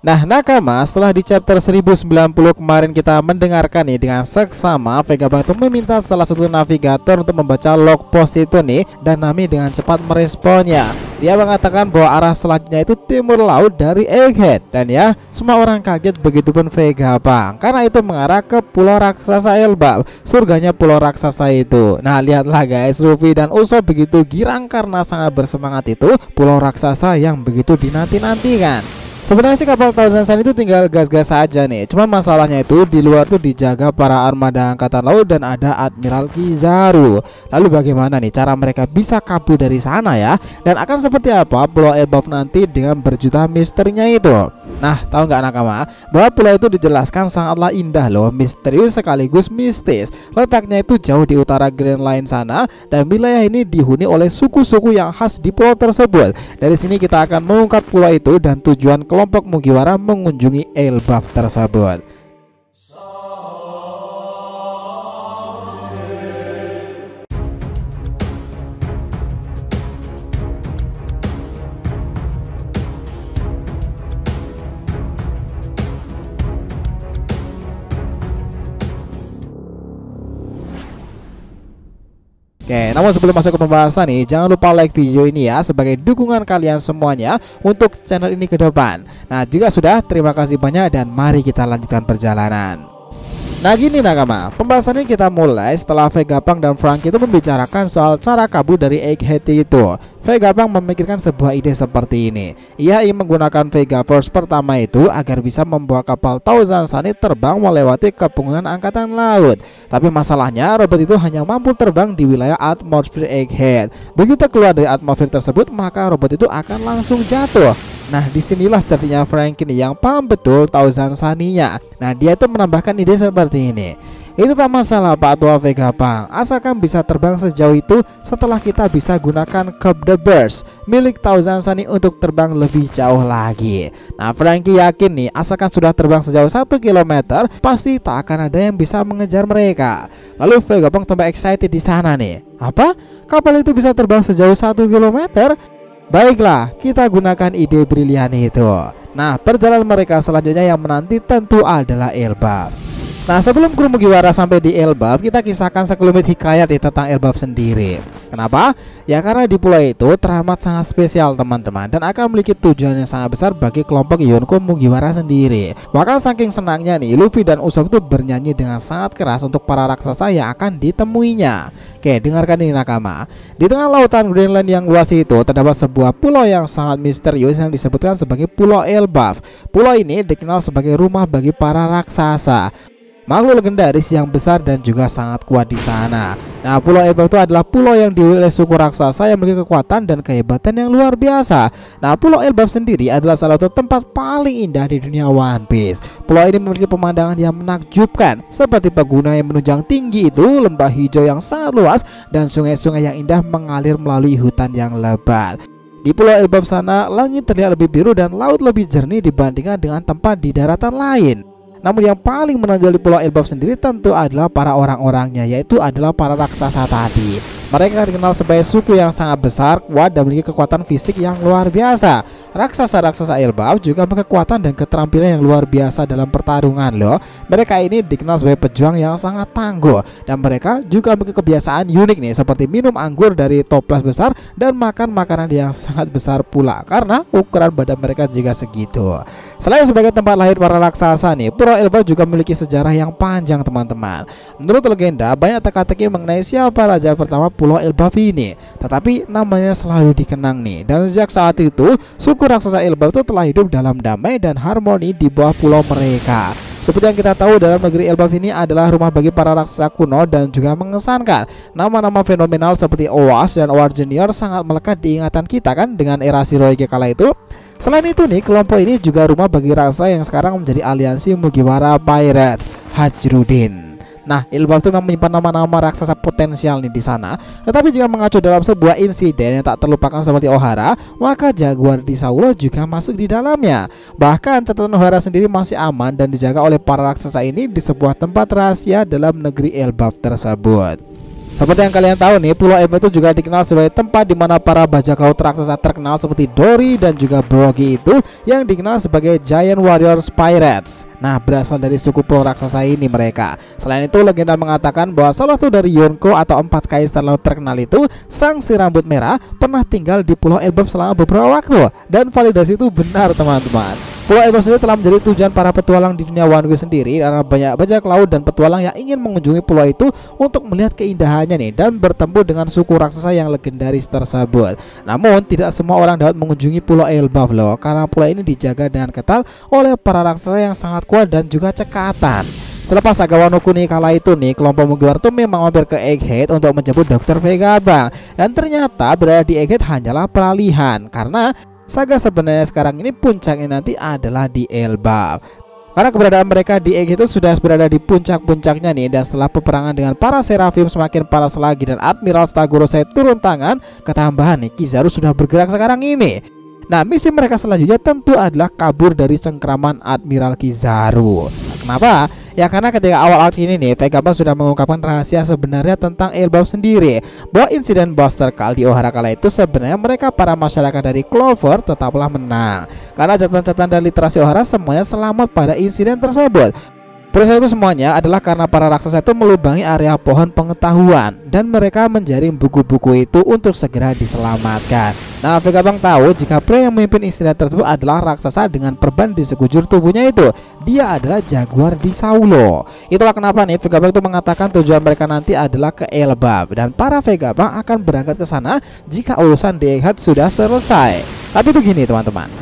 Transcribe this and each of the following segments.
Nah nakama, setelah di chapter 1090 kemarin kita mendengarkan nih dengan seksama Vegapunk itu meminta salah satu navigator untuk membaca log post itu nih, dan Nami dengan cepat meresponnya. Dia mengatakan bahwa arah selanjutnya itu timur laut dari Egghead, dan ya semua orang kaget, begitupun Vegapunk karena itu mengarah ke pulau raksasa Elbaf, surganya pulau raksasa itu. Nah lihatlah guys, Luffy dan Usopp begitu girang karena sangat bersemangat itu pulau raksasa yang begitu dinanti-nantikan. Sebenarnya sih kapal Thousand Sun itu tinggal gas-gas saja nih. Cuma masalahnya itu di luar tuh dijaga para armada angkatan laut dan ada Admiral Kizaru. Lalu bagaimana nih cara mereka bisa kabur dari sana ya? Dan akan seperti apa pulau Elbaf nanti dengan berjuta misterinya itu? Nah tahu nggak nakama, bahwa pulau itu dijelaskan sangatlah indah loh, misterius sekaligus mistis. Letaknya itu jauh di utara Grand Line sana, dan wilayah ini dihuni oleh suku-suku yang khas di pulau tersebut. Dari sini kita akan mengungkap pulau itu dan tujuan kelompok Mugiwara mengunjungi Elbaf tersebut. Oke, namun sebelum masuk ke pembahasan nih, jangan lupa like video ini ya sebagai dukungan kalian semuanya untuk channel ini ke depan. Nah, jika sudah, terima kasih banyak dan mari kita lanjutkan perjalanan. Nah gini nakama, pembahasannya kita mulai setelah Vegapunk dan Franky itu membicarakan soal cara kabur dari Egghead itu. Vegapunk memikirkan sebuah ide seperti ini. Ia ingin menggunakan Vegaforce pertama itu agar bisa membawa kapal Thousand Sun terbang melewati kepungan angkatan laut. Tapi masalahnya robot itu hanya mampu terbang di wilayah atmosfer Egghead. Begitu keluar dari atmosfer tersebut, maka robot itu akan langsung jatuh. Nah disinilah cerdinya Franky yang paham betul Thousand Sun-nya. Nah dia itu menambahkan ide seperti ini. Itu tak masalah Pak Tua Vegapunk, asalkan bisa terbang sejauh itu setelah kita bisa gunakan Curb the Burst milik Thousand Sun untuk terbang lebih jauh lagi. Nah Franky yakin nih, asalkan sudah terbang sejauh 1 km pasti tak akan ada yang bisa mengejar mereka. Lalu Vegapunk tambah excited di sana nih. Apa? Kapal itu bisa terbang sejauh 1 km? Baiklah, kita gunakan ide brilian itu. Nah, perjalanan mereka selanjutnya yang menanti tentu adalah Elbaf. Nah, sebelum kru Mugiwara sampai di Elbaf, kita kisahkan sekelumit hikayat tentang Elbaf sendiri. Kenapa? Ya karena di pulau itu teramat sangat spesial teman-teman, dan akan memiliki tujuan yang sangat besar bagi kelompok Yonko Mugiwara sendiri. Bahkan saking senangnya nih, Luffy dan Usopp itu bernyanyi dengan sangat keras untuk para raksasa yang akan ditemuinya. Oke, dengarkan ini nakama. Di tengah lautan Greenland yang luas itu terdapat sebuah pulau yang sangat misterius yang disebutkan sebagai Pulau Elbaf. Pulau ini dikenal sebagai rumah bagi para raksasa, makhluk legendaris yang besar dan juga sangat kuat di sana. Nah, Pulau Elbaf itu adalah pulau yang dihuni oleh suku raksasa yang memiliki kekuatan dan kehebatan yang luar biasa. Nah, Pulau Elbaf sendiri adalah salah satu tempat paling indah di dunia One Piece. Pulau ini memiliki pemandangan yang menakjubkan, seperti pegunungan yang menunjang tinggi itu, lembah hijau yang sangat luas, dan sungai-sungai yang indah mengalir melalui hutan yang lebat. Di Pulau Elbaf sana, langit terlihat lebih biru dan laut lebih jernih dibandingkan dengan tempat di daratan lain. Namun yang paling menonjol di Pulau Elbaf sendiri tentu adalah para orang-orangnya, yaitu adalah para raksasa tadi. Mereka dikenal sebagai suku yang sangat besar, kuat, dan memiliki kekuatan fisik yang luar biasa. Raksasa-raksasa Elbaf juga memiliki kekuatan dan keterampilan yang luar biasa dalam pertarungan loh. Mereka ini dikenal sebagai pejuang yang sangat tangguh, dan mereka juga memiliki kebiasaan unik nih, seperti minum anggur dari toples besar dan makan makanan yang sangat besar pula, karena ukuran badan mereka juga segitu. Selain sebagai tempat lahir para raksasa nih, Pulau Elbaf juga memiliki sejarah yang panjang teman-teman. Menurut legenda, banyak teka-teki mengenai siapa raja pertama Pulau Elbaf ini, tetapi namanya selalu dikenang nih. Dan sejak saat itu, suku raksasa Elbaf itu telah hidup dalam damai dan harmoni di bawah pulau mereka. Seperti yang kita tahu, dalam negeri Elbaf ini adalah rumah bagi para raksasa kuno dan juga mengesankan. Nama-nama fenomenal seperti Owas dan Owar Junior sangat melekat di ingatan kita kan dengan era Shirohige kala itu. Selain itu nih, kelompok ini juga rumah bagi raksasa yang sekarang menjadi aliansi Mugiwara Pirates, Hajrudin. Nah, Elbaf itu memang menyimpan nama-nama raksasa potensial nih di sana. Tetapi jika mengacu dalam sebuah insiden yang tak terlupakan seperti Ohara, maka Jaguar di Saulo juga masuk di dalamnya. Bahkan catatan Ohara sendiri masih aman dan dijaga oleh para raksasa ini di sebuah tempat rahasia dalam negeri Elbaf tersebut. Seperti yang kalian tahu nih, Pulau Elbaf itu juga dikenal sebagai tempat di mana para bajak laut raksasa terkenal seperti Dory dan juga Brogy itu yang dikenal sebagai Giant Warriors Pirates. Nah, berasal dari suku pulau raksasa ini mereka. Selain itu, legenda mengatakan bahwa salah satu dari Yonko atau 4 kaisar laut terkenal itu, sang si rambut merah, pernah tinggal di Pulau Elbaf selama beberapa waktu. Dan validasi itu benar, teman-teman. Pulau Elbaf sendiri telah menjadi tujuan para petualang di dunia One Piece sendiri karena banyak bajak laut dan petualang yang ingin mengunjungi pulau itu untuk melihat keindahannya nih dan bertemu dengan suku raksasa yang legendaris tersebut. Namun tidak semua orang dapat mengunjungi Pulau Elbaf loh, karena pulau ini dijaga dengan ketat oleh para raksasa yang sangat kuat dan juga cekatan. Selepas saga Wano Kuni kala itu nih, kelompok Mugiwara itu memang mampir ke Egghead untuk menjemput Dr. Vegapunk. Dan ternyata berada di Egghead hanyalah peralihan, karena saga sebenarnya sekarang ini puncaknya nanti adalah di Elbaf. Karena keberadaan mereka di Egghead itu sudah berada di puncak-puncaknya nih. Dan setelah peperangan dengan para Seraphim semakin panas lagi dan Admiral Stagurosei turun tangan, ketambahan nih Kizaru sudah bergerak sekarang ini. Nah, misi mereka selanjutnya tentu adalah kabur dari cengkraman Admiral Kizaru. Kenapa? Ya karena ketika awal arc ini nih, Vegapunk sudah mengungkapkan rahasia sebenarnya tentang Elbaf sendiri, bahwa insiden Buster Call di Ohara kala itu sebenarnya mereka para masyarakat dari Clover tetaplah menang, karena catatan-catatan dan literasi Ohara semuanya selamat pada insiden tersebut. Proses itu semuanya adalah karena para raksasa itu melubangi area pohon pengetahuan dan mereka menjaring buku-buku itu untuk segera diselamatkan. Nah, Vegapunk tahu jika pria yang memimpin insiden tersebut adalah raksasa dengan perban di sekujur tubuhnya itu. Dia adalah Jaguar di Saulo. Itulah kenapa nih Vegapunk itu mengatakan tujuan mereka nanti adalah ke Elbaf dan para Vegapunk akan berangkat ke sana jika urusan di Egghead sudah selesai. Tapi begini teman-teman,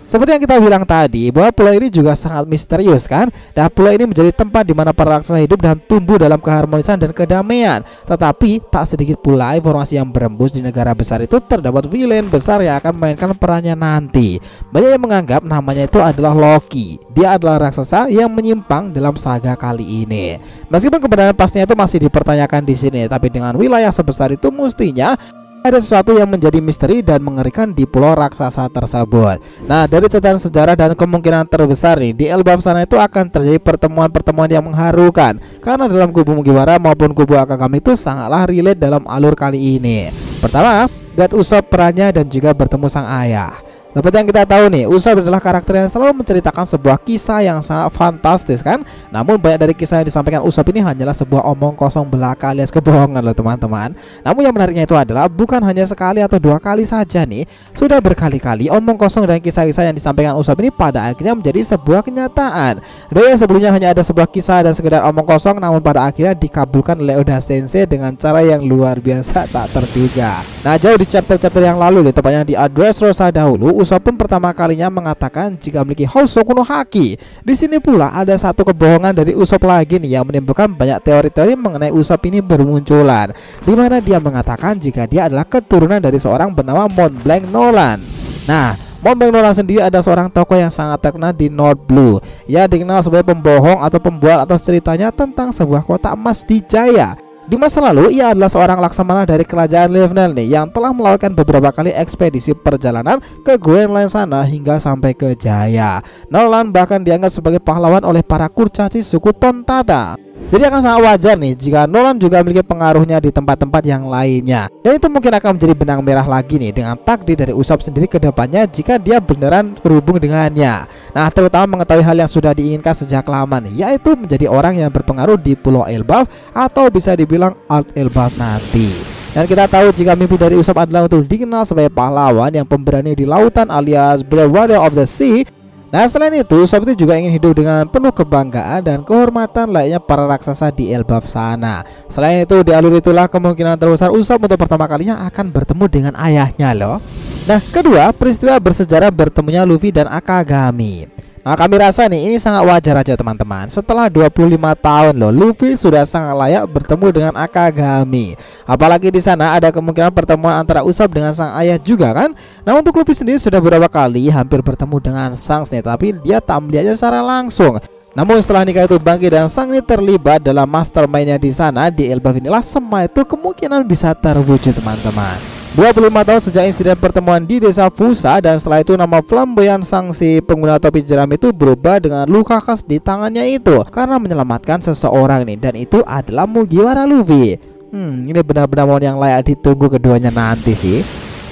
seperti yang kita bilang tadi, bahwa pulau ini juga sangat misterius kan. Dan pulau ini menjadi tempat di mana para raksasa hidup dan tumbuh dalam keharmonisan dan kedamaian. Tetapi tak sedikit pula informasi yang berembus di negara besar itu terdapat villain besar yang akan memainkan perannya nanti. Banyak yang menganggap namanya itu adalah Loki. Dia adalah raksasa yang menyimpang dalam saga kali ini. Meskipun kebenaran pastinya itu masih dipertanyakan di sini, tapi dengan wilayah sebesar itu mestinya ada sesuatu yang menjadi misteri dan mengerikan di pulau raksasa tersebut. Nah, dari catatan sejarah dan kemungkinan terbesar nih, di Elbaf sana itu akan terjadi pertemuan-pertemuan yang mengharukan, karena dalam kubu Mugiwara maupun kubu Akagami itu sangatlah relate dalam alur kali ini. Pertama, God Usopp perannya dan juga bertemu sang ayah. Seperti yang kita tahu nih, Usopp adalah karakter yang selalu menceritakan sebuah kisah yang sangat fantastis kan. Namun banyak dari kisah yang disampaikan Usopp ini hanyalah sebuah omong kosong belaka alias kebohongan loh teman-teman. Namun yang menariknya itu adalah bukan hanya sekali atau dua kali saja nih, sudah berkali-kali omong kosong dan kisah-kisah yang disampaikan Usopp ini pada akhirnya menjadi sebuah kenyataan. Dari yang sebelumnya hanya ada sebuah kisah dan sekedar omong kosong, namun pada akhirnya dikabulkan oleh Oda Sensei dengan cara yang luar biasa tak terduga. Nah, jauh di chapter-chapter yang lalu nih, tepatnya di Dressrosa dahulu, Usopp pun pertama kalinya mengatakan jika memiliki Hosoku no Haki. Di sini pula ada satu kebohongan dari Usopp lagi nih yang menimbulkan banyak teori-teori mengenai Usopp ini bermunculan, di mana dia mengatakan jika dia adalah keturunan dari seorang bernama Mont Blanc Nolan. Nah, Mont Blanc Nolan sendiri ada seorang tokoh yang sangat terkenal di North Blue. Ia dikenal sebagai pembohong atau pembual atas ceritanya tentang sebuah kotak emas di Jaya. Di masa lalu, ia adalah seorang laksamana dari kerajaan Livinel nih yang telah melakukan beberapa kali ekspedisi perjalanan ke Grand Line sana hingga sampai ke Jaya. Nolan bahkan dianggap sebagai pahlawan oleh para kurcaci suku Tontata. Jadi akan sangat wajar nih jika Nolan juga memiliki pengaruhnya di tempat-tempat yang lainnya. Dan itu mungkin akan menjadi benang merah lagi nih dengan takdir dari Usopp sendiri ke depannya jika dia beneran berhubung dengannya. Nah, terutama mengetahui hal yang sudah diinginkan sejak lama nih, yaitu menjadi orang yang berpengaruh di Pulau Elbaf atau bisa dibilang Alt Elbaf nanti. Dan kita tahu jika mimpi dari Usopp adalah untuk dikenal sebagai pahlawan yang pemberani di lautan alias Brave Warrior of the Sea. Nah, selain itu, Usopp itu juga ingin hidup dengan penuh kebanggaan dan kehormatan layaknya para raksasa di Elbaf sana. Selain itu, di alur itulah kemungkinan terbesar Usopp untuk pertama kalinya akan bertemu dengan ayahnya loh. Nah, kedua, peristiwa bersejarah bertemunya Luffy dan Akagami. Nah, kami rasa nih ini sangat wajar aja teman-teman. Setelah 25 tahun loh, Luffy sudah sangat layak bertemu dengan Akagami. Apalagi di sana ada kemungkinan pertemuan antara Usopp dengan sang ayah juga kan. Nah, untuk Luffy sendiri sudah beberapa kali hampir bertemu dengan Shanks nih, tapi dia tak melihatnya secara langsung. Namun setelah nikah itu bangkit dan sang ini terlibat dalam mastermind-nya di sana di Elbaf inilah semua itu kemungkinan bisa terwujud teman-teman. 25 tahun sejak insiden pertemuan di desa Fusa, dan setelah itu nama flamboyan sang si pengguna topi jeram itu berubah dengan luka khas di tangannya itu karena menyelamatkan seseorang nih, dan itu adalah Mugiwara Luffy. Ini benar-benar momen yang layak ditunggu keduanya nanti sih.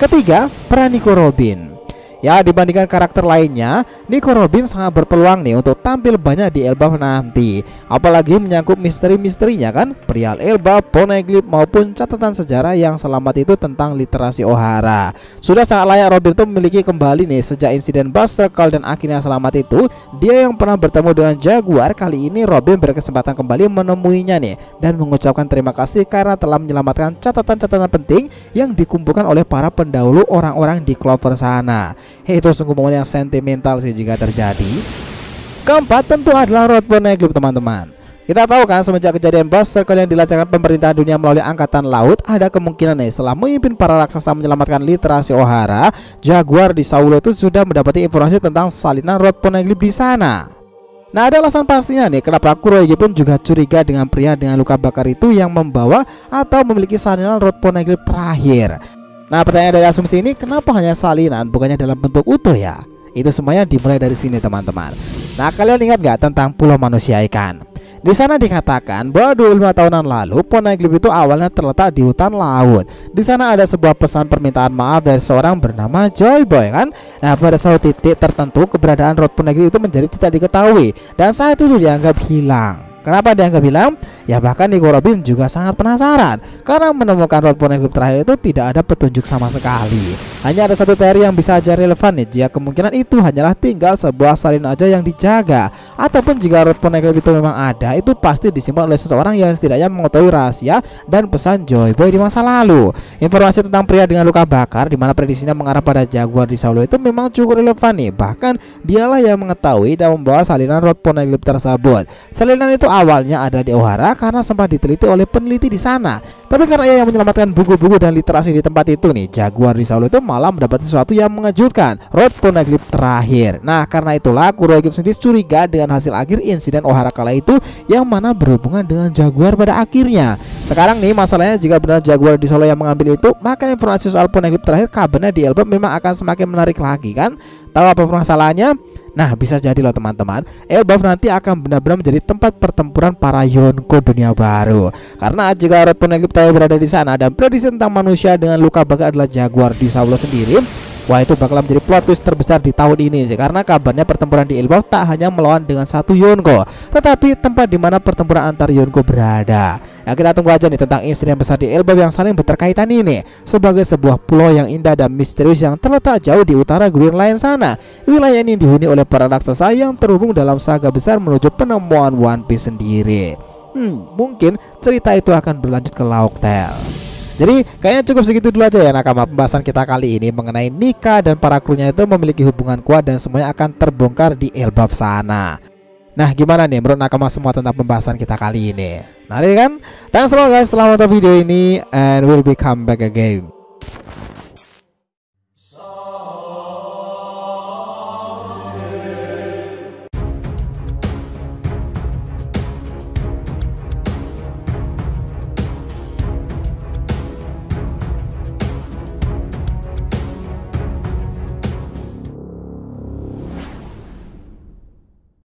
Ketiga, peran Nico Robin. Ya, dibandingkan karakter lainnya, Nico Robin sangat berpeluang nih untuk tampil banyak di Elbaf nanti. Apalagi menyangkut misteri-misterinya kan, perihal Elbaf, Poneglyph maupun catatan sejarah yang selamat itu tentang literasi Ohara. Sudah sangat layak Robin itu memiliki kembali nih sejak insiden Buster Call dan akhirnya selamat itu. Dia yang pernah bertemu dengan Jaguar, kali ini Robin berkesempatan kembali menemuinya nih dan mengucapkan terima kasih karena telah menyelamatkan catatan-catatan penting yang dikumpulkan oleh para pendahulu orang-orang di Clover sana. Itu sungguh momen yang sentimental sih jika terjadi. Keempat tentu adalah Road Poneglyph teman-teman. Kita tahu kan semenjak kejadian Buster Call yang dilancarkan pemerintah dunia melalui angkatan laut, ada kemungkinan nih setelah memimpin para raksasa menyelamatkan literasi Ohara, Jaguar di Saulo itu sudah mendapati informasi tentang salinan Road Poneglyph di sana. Nah, ada alasan pastinya nih kenapa Kurohyugi pun juga curiga dengan pria dengan luka bakar itu yang membawa atau memiliki salinan Road Poneglyph terakhir. Nah, pertanyaan dari asumsi ini, kenapa hanya salinan bukannya dalam bentuk utuh ya? Itu semuanya dimulai dari sini teman-teman. Nah, kalian ingat nggak tentang Pulau Manusia Ikan? Di sana dikatakan bahwa 25 tahunan lalu Poneglyph itu awalnya terletak di hutan laut. Di sana ada sebuah pesan permintaan maaf dari seorang bernama Joy Boy kan. Nah, pada suatu titik tertentu keberadaan Road Poneglyph itu menjadi tidak diketahui dan saat itu dianggap hilang. Kenapa dianggap hilang? Ya bahkan Nico Robin juga sangat penasaran karena menemukan Road Poneglyph terakhir itu tidak ada petunjuk sama sekali. Hanya ada satu teori yang bisa aja relevan nih, jika kemungkinan itu hanyalah tinggal sebuah salin aja yang dijaga. Ataupun jika Road Poneglyph itu memang ada, itu pasti disimpan oleh seseorang yang setidaknya mengetahui rahasia dan pesan Joy Boy di masa lalu. Informasi tentang pria dengan luka bakar di mana prediksinya mengarah pada Jaguar di Saulo itu memang cukup relevan nih. Bahkan dialah yang mengetahui dan membawa salinan Road Poneglyph tersebut. Salinan itu awalnya ada di Ohara karena sempat diteliti oleh peneliti di sana. Tapi karena ia yang menyelamatkan buku-buku dan literasi di tempat itu nih, Jaguar di Saulo itu malah mendapat sesuatu yang mengejutkan, Road Poneglyph terakhir. Nah, karena itulah Kurohyugi sendiri curiga dengan hasil akhir insiden Ohara kala itu yang mana berhubungan dengan Jaguar pada akhirnya. Sekarang nih masalahnya, jika benar Jaguar di Saulo yang mengambil itu, maka informasi soal Poneglyph terakhir kabarnya di Elbaf memang akan semakin menarik lagi kan? Tahu apa permasalahannya? Nah, bisa jadi loh teman-teman, Elbaf nanti akan benar-benar menjadi tempat pertempuran para Yonko dunia baru. Karena jika Road Poneglyph berada di sana dan prediksi tentang manusia dengan luka bakar adalah Jaguar di Saulo sendiri, wah itu bakal menjadi plot twist terbesar di tahun ini sih. Karena kabarnya pertempuran di Elbaf tak hanya melawan dengan satu Yonko, tetapi tempat di mana pertempuran antar Yonko berada. Ya, kita tunggu aja nih tentang insiden besar di Elbaf yang saling berkaitan ini. Sebagai sebuah pulau yang indah dan misterius yang terletak jauh di utara Greenland sana, wilayah ini dihuni oleh para raksasa yang terhubung dalam saga besar menuju penemuan One Piece sendiri. Mungkin cerita itu akan berlanjut ke Lauk Tale. Jadi kayaknya cukup segitu dulu aja ya nakama pembahasan kita kali ini mengenai Nika dan para krunya itu memiliki hubungan kuat dan semuanya akan terbongkar di Elbaf sana. Nah, gimana nih menurut nakama semua tentang pembahasan kita kali ini? Nah, kan? Thanks a lot guys telah menonton video ini, and we'll be come back again.